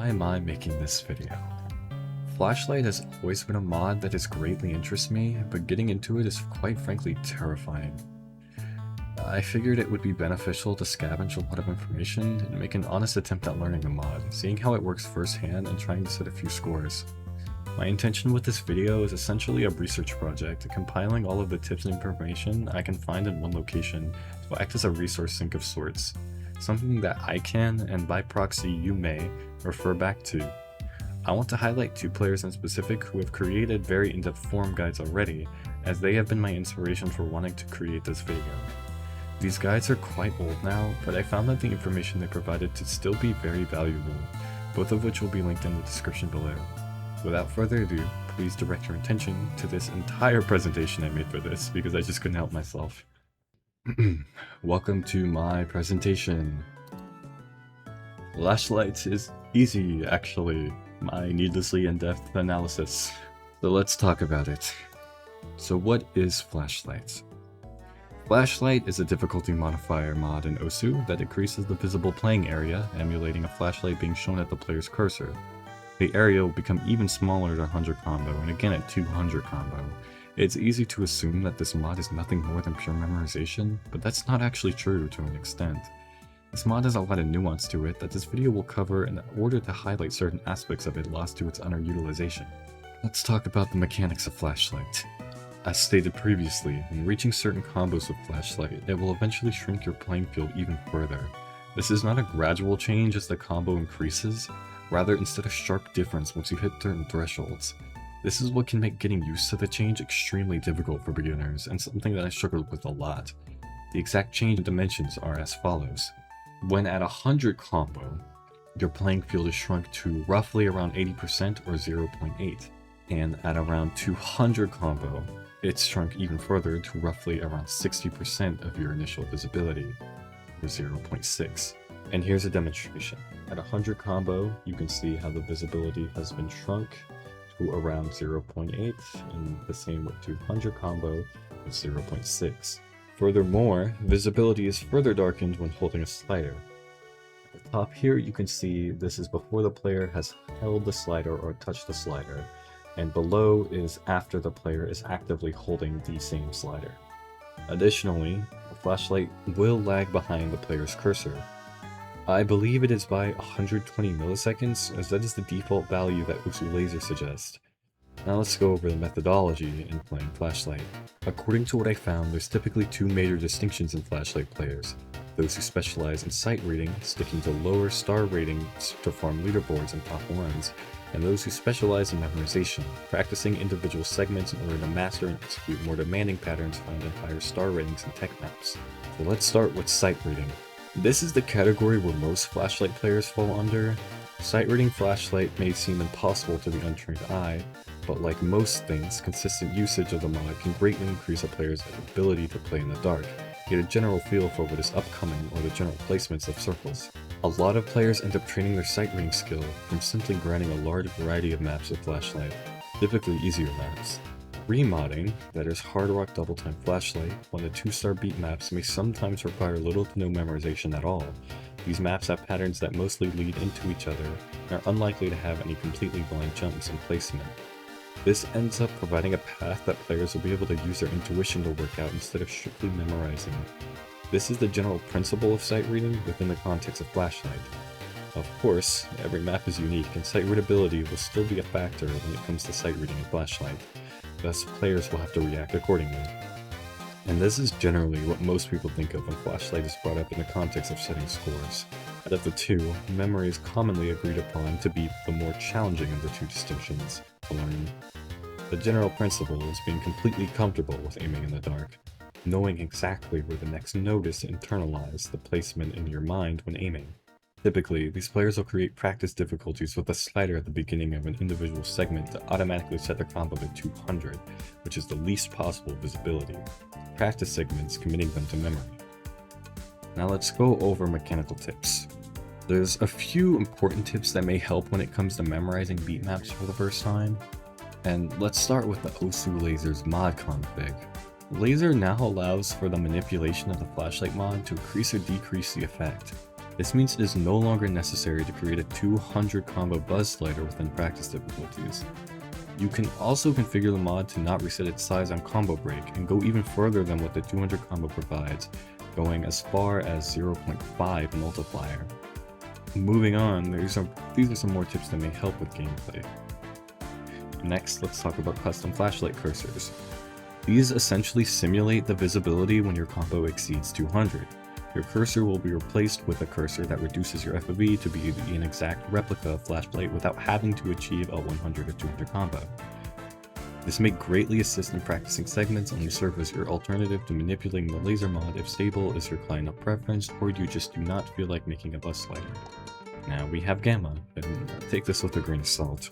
why am I making this video? Flashlight has always been a mod that has greatly interested me, but getting into it is quite frankly terrifying. I figured it would be beneficial to scavenge a lot of information and make an honest attempt at learning the mod, seeing how it works firsthand and trying to set a few scores. My intention with this video is essentially a research project, compiling all of the tips and information I can find in one location to act as a resource sink of sorts. Something that I can, and by proxy you may, refer back to. I want to highlight two players in specific who have created very in-depth forum guides already, as they have been my inspiration for wanting to create this video. These guides are quite old now, but I found that the information they provided to still be very valuable, both of which will be linked in the description below. Without further ado, please direct your attention to this entire presentation I made for this, because I just couldn't help myself. Welcome to my presentation. Flashlight is easy, actually. My needlessly in-depth analysis. So let's talk about it. So what is Flashlight? Flashlight is a difficulty modifier mod in OSU that increases the visible playing area, emulating a flashlight being shown at the player's cursor. The area will become even smaller at 100 combo, and again at 200 combo. It's easy to assume that this mod is nothing more than pure memorization, but that's not actually true to an extent. This mod has a lot of nuance to it that this video will cover in order to highlight certain aspects of it lost to its underutilization. Let's talk about the mechanics of Flashlight. As stated previously, when reaching certain combos with Flashlight, it will eventually shrink your playing field even further. This is not a gradual change as the combo increases, rather instead a sharp difference once you hit certain thresholds. This is what can make getting used to the change extremely difficult for beginners, and something that I struggled with a lot. The exact change in dimensions are as follows. When at 100 combo, your playing field is shrunk to roughly around 80% or 0.8, and at around 200 combo, it's shrunk even further to roughly around 60% of your initial visibility, or 0.6. And here's a demonstration. At 100 combo, you can see how the visibility has been shrunk to around 0.8, and the same with 200 combo with 0.6. Furthermore, visibility is further darkened when holding a slider. At the top here, you can see this is before the player has held the slider or touched the slider, and below is after the player is actively holding the same slider. Additionally, the flashlight will lag behind the player's cursor. I believe it is by 120 milliseconds, as that is the default value that OSU Laser suggests. Now let's go over the methodology in playing Flashlight. According to what I found, there's typically two major distinctions in Flashlight players. Those who specialize in sight reading, sticking to lower star ratings to farm leaderboards and top ones, and those who specialize in memorization, practicing individual segments in order to master and execute more demanding patterns found in higher star ratings and tech maps. So let's start with sight reading. This is the category where most Flashlight players fall under. Sight reading Flashlight may seem impossible to the untrained eye, but like most things, consistent usage of the mod can greatly increase a player's ability to play in the dark, get a general feel for what is upcoming or the general placements of circles. A lot of players end up training their sight reading skill from simply grinding a large variety of maps with Flashlight, typically easier maps. Remodding, that is Hard Rock Double Time Flashlight, when the 2-star beat maps may sometimes require little to no memorization at all. These maps have patterns that mostly lead into each other and are unlikely to have any completely blind jumps in placement. This ends up providing a path that players will be able to use their intuition to work out instead of strictly memorizing. This is the general principle of sight reading within the context of Flashlight. Of course, every map is unique and sight readability will still be a factor when it comes to sight reading in Flashlight, thus players will have to react accordingly. And this is generally what most people think of when Flashlight is brought up in the context of setting scores. Out of the two, memory is commonly agreed upon to be the more challenging of the two distinctions to learn. The general principle is being completely comfortable with aiming in the dark, knowing exactly where the next node is to internalize the placement in your mind when aiming. Typically, these players will create practice difficulties with a slider at the beginning of an individual segment to automatically set their combo to 200, which is the least possible visibility. Practice segments committing them to memory. Now let's go over mechanical tips. There's a few important tips that may help when it comes to memorizing beat maps for the first time. And let's start with the OSU Laser's mod config. Laser now allows for the manipulation of the Flashlight mod to increase or decrease the effect. This means it is no longer necessary to create a 200 combo buzz slider within practice difficulties. You can also configure the mod to not reset its size on combo break and go even further than what the 200 combo provides, going as far as 0.5 multiplier. Moving on, these are some more tips that may help with gameplay. Next, let's talk about custom flashlight cursors. These essentially simulate the visibility when your combo exceeds 200. Your cursor will be replaced with a cursor that reduces your FOV to be an exact replica of flashlight without having to achieve a 100 or 200 combo. This may greatly assist in practicing segments and will serve as your alternative to manipulating the laser mod if stable is your client preference or you just do not feel like making a buzz slider. Now we have gamma, and take this with a grain of salt.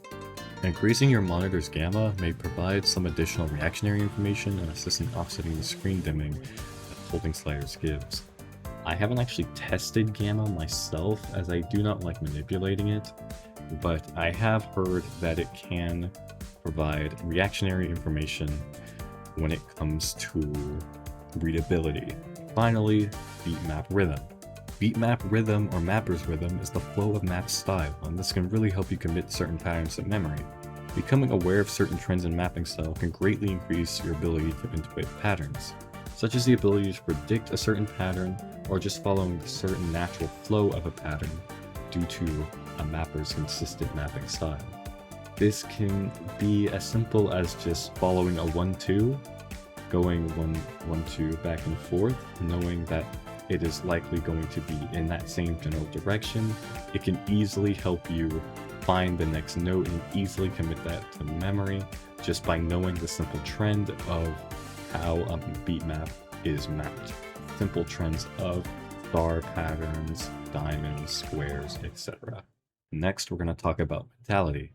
Increasing your monitor's gamma may provide some additional reactionary information and assist in offsetting the screen dimming that holding sliders gives. I haven't actually tested gamma myself as I do not like manipulating it, but I have heard that it can provide reactionary information when it comes to readability. Finally, beat map rhythm. Beat map rhythm or mapper's rhythm is the flow of map style, and this can really help you commit certain patterns to memory. Becoming aware of certain trends in mapping style can greatly increase your ability to intuit patterns, such as the ability to predict a certain pattern or just following the certain natural flow of a pattern due to a mapper's consistent mapping style. This can be as simple as just following a 1-2, going 1-1-2 back and forth, knowing that it is likely going to be in that same general direction. It can easily help you find the next note and easily commit that to memory just by knowing the simple trend of how a beat map is mapped. Simple trends of star patterns, diamonds, squares, etc. Next, we're going to talk about mentality.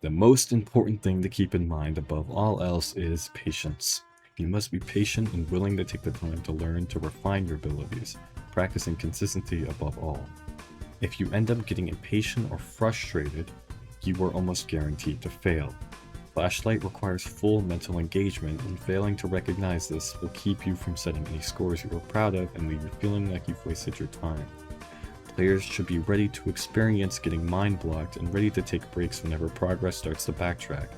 The most important thing to keep in mind above all else is patience. You must be patient and willing to take the time to learn to refine your abilities, practicing consistency above all. If you end up getting impatient or frustrated, you are almost guaranteed to fail. Flashlight requires full mental engagement, and failing to recognize this will keep you from setting any scores you are proud of and leave you feeling like you've wasted your time. Players should be ready to experience getting mind blocked and ready to take breaks whenever progress starts to backtrack.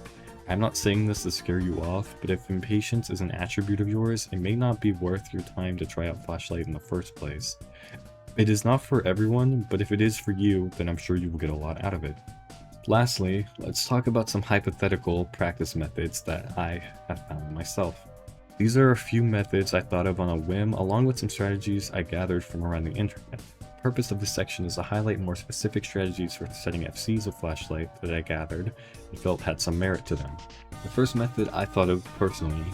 I'm not saying this to scare you off, but if impatience is an attribute of yours, it may not be worth your time to try out Flashlight in the first place. It is not for everyone, but if it is for you, then I'm sure you will get a lot out of it. Lastly, let's talk about some hypothetical practice methods that I have found myself. These are a few methods I thought of on a whim, along with some strategies I gathered from around the internet. The purpose of this section is to highlight more specific strategies for setting FCs of Flashlight that I gathered and felt had some merit to them. The first method I thought of personally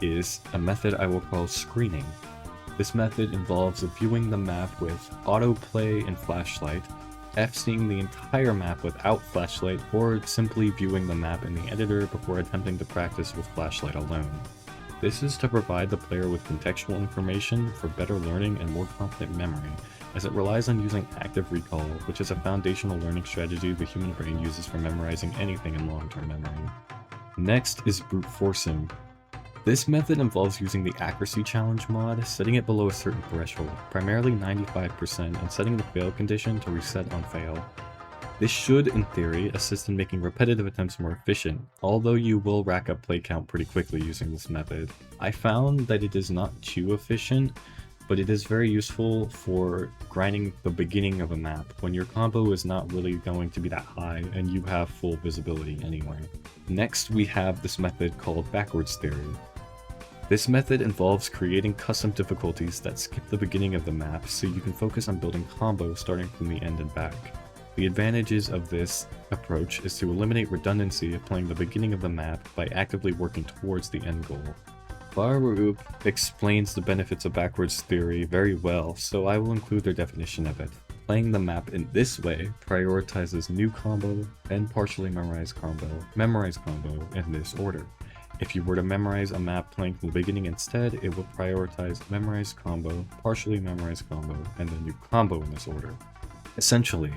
is a method I will call screening. This method involves viewing the map with autoplay and Flashlight, FCing the entire map without Flashlight, or simply viewing the map in the editor before attempting to practice with Flashlight alone. This is to provide the player with contextual information for better learning and more confident memory, as it relies on using active recall, which is a foundational learning strategy the human brain uses for memorizing anything in long-term memory. Next is brute forcing. This method involves using the accuracy challenge mod, setting it below a certain threshold, primarily 95%, and setting the fail condition to reset on fail. This should, in theory, assist in making repetitive attempts more efficient, although you will rack up play count pretty quickly using this method. I found that it is not too efficient, but it is very useful for grinding the beginning of a map when your combo is not really going to be that high and you have full visibility anyway. Next, we have this method called backwards theory. This method involves creating custom difficulties that skip the beginning of the map so you can focus on building combos starting from the end and back. The advantages of this approach is to eliminate redundancy of playing the beginning of the map by actively working towards the end goal. Baruch explains the benefits of backwards theory very well, so I will include their definition of it. Playing the map in this way prioritizes new combo, then partially memorized combo in this order. If you were to memorize a map playing from the beginning instead, it will prioritize memorized combo, partially memorized combo, and then new combo in this order. Essentially,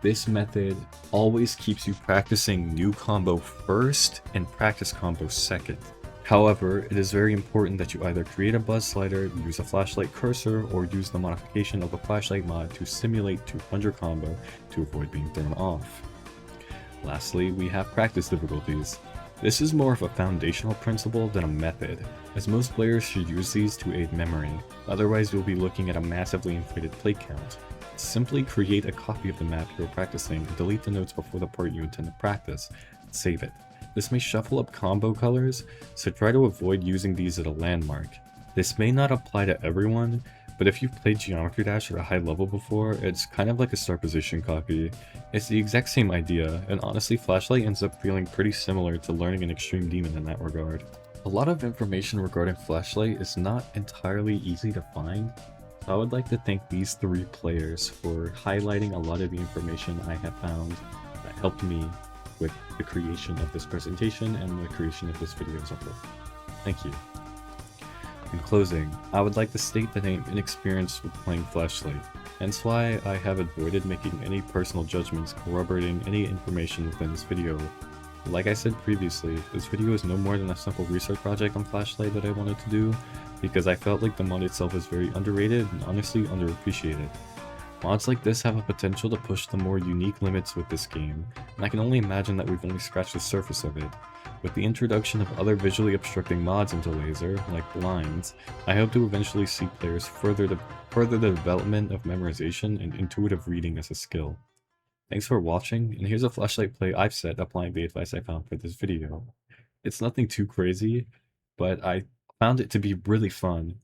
this method always keeps you practicing new combo first and practice combo second. However, it is very important that you either create a buzz slider, use a flashlight cursor, or use the modification of a flashlight mod to simulate 200 combo to avoid being thrown off. Lastly, we have practice difficulties. This is more of a foundational principle than a method, as most players should use these to aid memory, otherwise you'll be looking at a massively inflated play count. Simply create a copy of the map you're practicing and delete the notes before the part you intend to practice, and save it. This may shuffle up combo colors, so try to avoid using these at a landmark. This may not apply to everyone, but if you've played Geometry Dash at a high level before, it's kind of like a star position copy. It's the exact same idea, and honestly Flashlight ends up feeling pretty similar to learning an Extreme Demon in that regard. A lot of information regarding Flashlight is not entirely easy to find, so I would like to thank these 3 players for highlighting a lot of the information I have found that helped me with the creation of this presentation and the creation of this video as a whole. Thank you. In closing, I would like to state that I am inexperienced with playing Flashlight, hence why I have avoided making any personal judgments corroborating any information within this video. Like I said previously, this video is no more than a simple research project on Flashlight that I wanted to do, because I felt like the mod itself is very underrated and honestly underappreciated. Mods like this have a potential to push the more unique limits with this game, and I can only imagine that we've only scratched the surface of it. With the introduction of other visually obstructing mods into Laser, like blinds, I hope to eventually see players further the development of memorization and intuitive reading as a skill. Thanks for watching, and here's a Flashlight play I've set applying the advice I found for this video. It's nothing too crazy, but I found it to be really fun,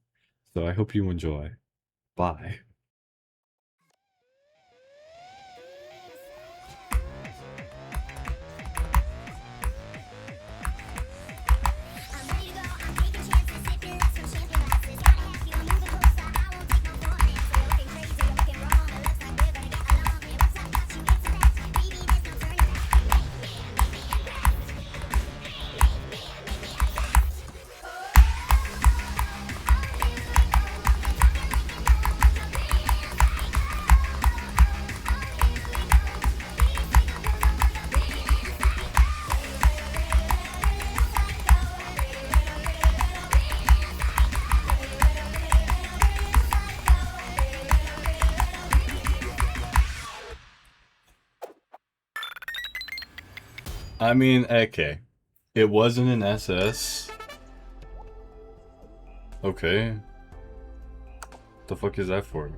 so I hope you enjoy. Bye. I mean, okay. It wasn't an SS. Okay. The fuck is that for?